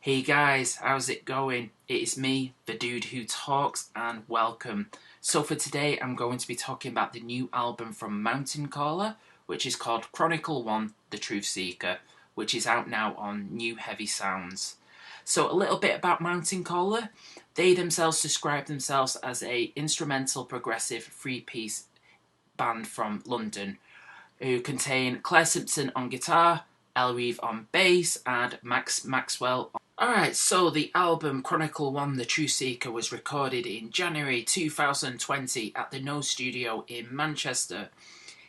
Hey guys, how's it going? It is me, the dude who talks, and welcome. So for today, I'm going to be talking about the new album from Mountain Caller, which is called Chronicle I, The Truthseeker, which is out now on New Heavy Sounds. So a little bit about Mountain Caller. They themselves describe themselves as a instrumental progressive three-piece band from London, who contain Claire Simpson on guitar, Elle Reeve on bass, and Max Maxwell. Alright, so the album Chronicle I, The Truthseeker was recorded in January 2020 at the No Studio in Manchester.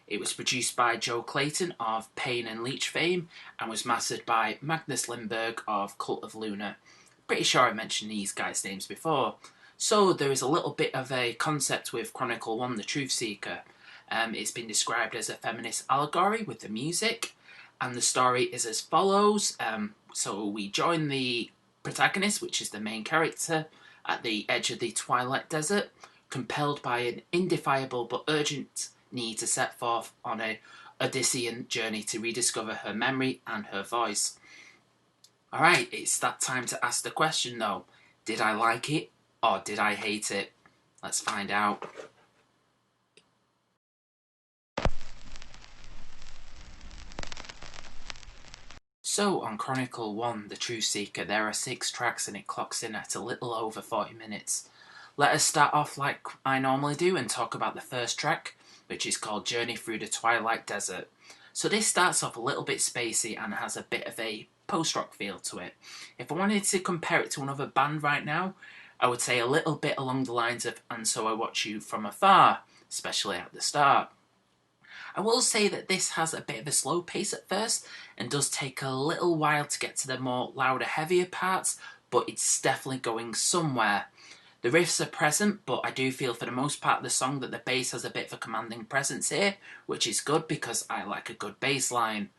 It was produced by Joe Clayton of Pain and Leech fame and was mastered by Magnus Lindberg of Cult of Luna. Pretty sure I mentioned these guys' names before. So there is a little bit of a concept with Chronicle I, The Truthseeker. It's been described as a feminist allegory with the music, and the story is as follows. So we join the protagonist, which is the main character, at the edge of the Twilight Desert, compelled by an indefiable but urgent need to set forth on a Odyssean journey to rediscover her memory and her voice. Alright, it's that time to ask the question though. Did I like it or did I hate it? Let's find out. So, on Chronicle I, The Truthseeker, there are 6 tracks and it clocks in at a little over 40 minutes. Let us start off like I normally do and talk about the first track, which is called Journey Through the Twilight Desert. So this starts off a little bit spacey and has a bit of a post-rock feel to it. If I wanted to compare it to another band right now, I would say a little bit along the lines of And So I Watch You From Afar, especially at the start. I will say that this has a bit of a slow pace at first and does take a little while to get to the more louder, heavier parts, but it's definitely going somewhere. The riffs are present, but I do feel for the most part of the song that the bass has a bit of a commanding presence here, which is good because I like a good bass line.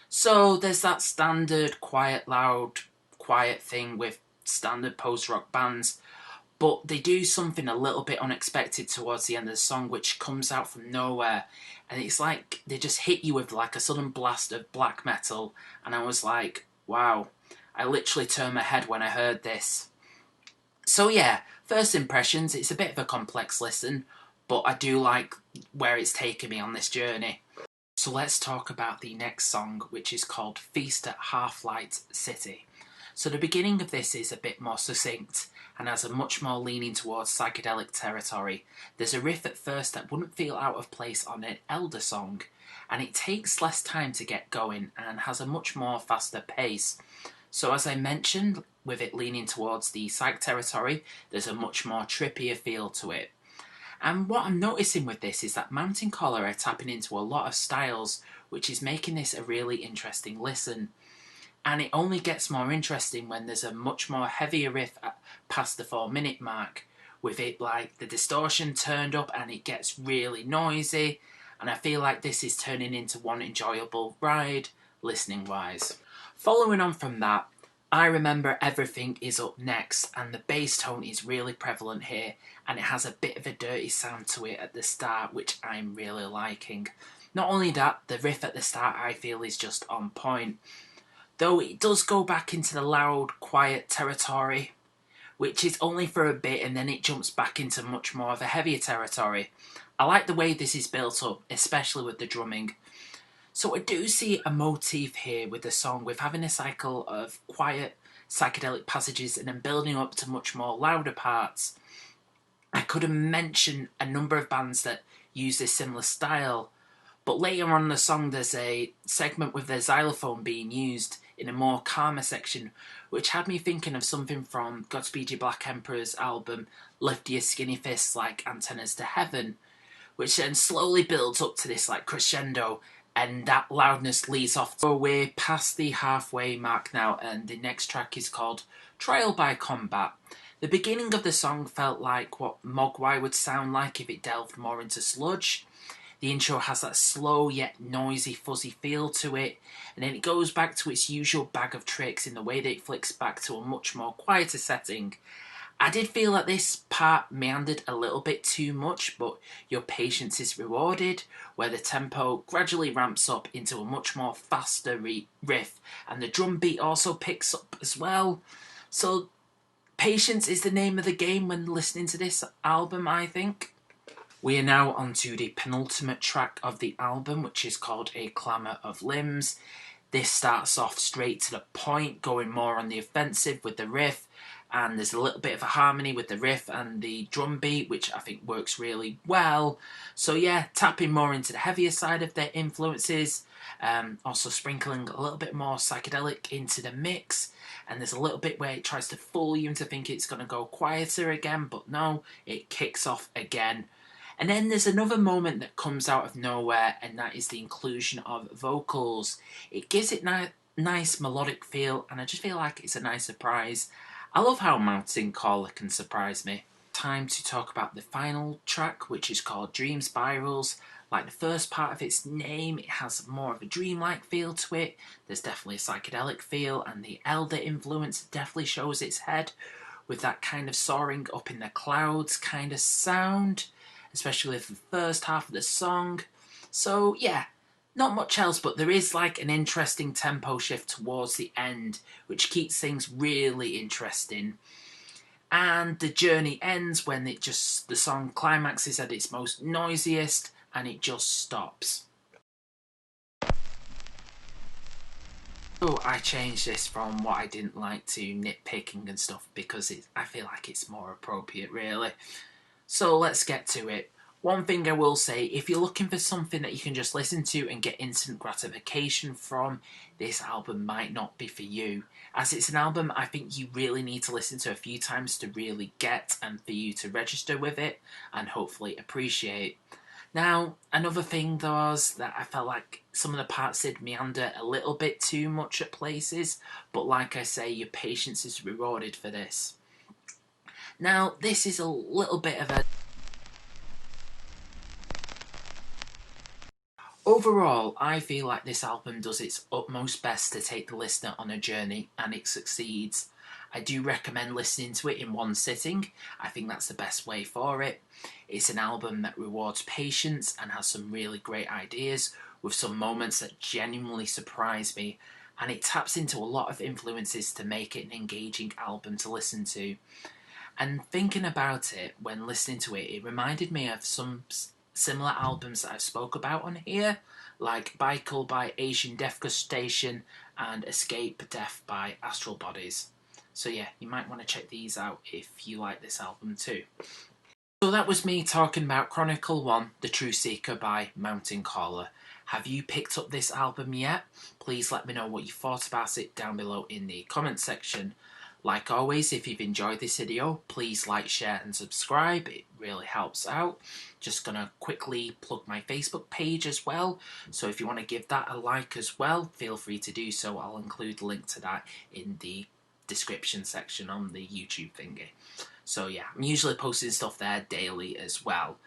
So there's that standard quiet, loud, quiet thing with standard post-rock bands, but they do something a little bit unexpected towards the end of the song, which comes out from nowhere. And it's like they just hit you with like a sudden blast of black metal. And I was like, wow, I literally turned my head when I heard this. So yeah, first impressions, it's a bit of a complex listen, but I do like where it's taken me on this journey. So let's talk about the next song, which is called Feast at Half-Light City. So the beginning of this is a bit more succinct and has a much more leaning towards psychedelic territory. There's a riff at first that wouldn't feel out of place on an Elder song, and it takes less time to get going and has a much more faster pace. So as I mentioned, with it leaning towards the psych territory, there's a much more trippier feel to it. And what I'm noticing with this is that Mountain Caller are tapping into a lot of styles, which is making this a really interesting listen. And it only gets more interesting when there's a much more heavier riff past the 4-minute mark, with it like the distortion turned up and it gets really noisy, and I feel like this is turning into one enjoyable ride, listening wise. Following on from that, I Remember Everything is up next, and the bass tone is really prevalent here, and it has a bit of a dirty sound to it at the start, which I'm really liking. Not only that, the riff at the start I feel is just on point. Though it does go back into the loud, quiet territory, which is only for a bit and then it jumps back into much more of a heavier territory. I like the way this is built up, especially with the drumming. So I do see a motif here with the song, with having a cycle of quiet, psychedelic passages and then building up to much more louder parts. I could have mentioned a number of bands that use this similar style, but later on in the song there's a segment with the xylophone being used in a more calmer section, which had me thinking of something from Godspeed You Black Emperor's album Lift Your Skinny Fists Like Antennas to Heaven, which then slowly builds up to this like crescendo, and that loudness leads off. So we're past the halfway mark now, and the next track is called Trial by Combat. The beginning of the song felt like what Mogwai would sound like if it delved more into sludge. The intro has that slow yet noisy fuzzy feel to it, and then it goes back to its usual bag of tricks in the way that it flicks back to a much more quieter setting. I did feel that this part meandered a little bit too much, but your patience is rewarded, where the tempo gradually ramps up into a much more faster riff, and the drum beat also picks up as well. So patience is the name of the game when listening to this album, I think. We are now on to the penultimate track of the album, which is called A Clamour of Limbs. This starts off straight to the point, going more on the offensive with the riff, and there's a little bit of a harmony with the riff and the drum beat, which I think works really well. So yeah, tapping more into the heavier side of their influences, also sprinkling a little bit more psychedelic into the mix, and there's a little bit where it tries to fool you into thinking it's going to go quieter again, but no, it kicks off again. And then there's another moment that comes out of nowhere, and that is the inclusion of vocals. It gives it nice melodic feel, and I just feel like it's a nice surprise. I love how Mountain Caller can surprise me. Time to talk about the final track, which is called Dream Spirals. Like the first part of its name, it has more of a dreamlike feel to it. There's definitely a psychedelic feel, and the Elder influence definitely shows its head with that kind of soaring up in the clouds kind of sound, especially for the first half of the song. So yeah, not much else, but there is like an interesting tempo shift towards the end, which keeps things really interesting. And the journey ends when the song climaxes at its most noisiest, and it just stops. So I changed this from what I didn't like to nitpicking and stuff, because I feel like it's more appropriate, really. So let's get to it. One thing I will say, if you're looking for something that you can just listen to and get instant gratification from, this album might not be for you. As it's an album I think you really need to listen to a few times to really get, and for you to register with it and hopefully appreciate. Now, another thing was that I felt like some of the parts did meander a little bit too much at places, but like I say, your patience is rewarded for this. Now, this is a little bit of a... Overall, I feel like this album does its utmost best to take the listener on a journey, and it succeeds. I do recommend listening to it in one sitting. I think that's the best way for it. It's an album that rewards patience and has some really great ideas, with some moments that genuinely surprise me, and it taps into a lot of influences to make it an engaging album to listen to. And thinking about it, when listening to it, it reminded me of some similar albums that I've spoke about on here, like Bicycle by Asian Defgustation and Escape Death by Astral Bodies. So yeah, you might want to check these out if you like this album too. So that was me talking about Chronicle I, The Truthseeker by Mountain Caller. Have you picked up this album yet? Please let me know what you thought about it down below in the comment section. Like always, if you've enjoyed this video, please like, share and subscribe. It really helps out. Just gonna quickly plug my Facebook page as well. So if you want to give that a like as well, feel free to do so. I'll include a link to that in the description section on the YouTube thingy. So yeah, I'm usually posting stuff there daily as well.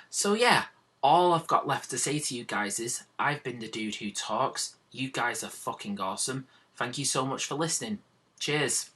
So yeah, all I've got left to say to you guys is, I've been the dude who talks. You guys are fucking awesome. Thank you so much for listening. Cheers.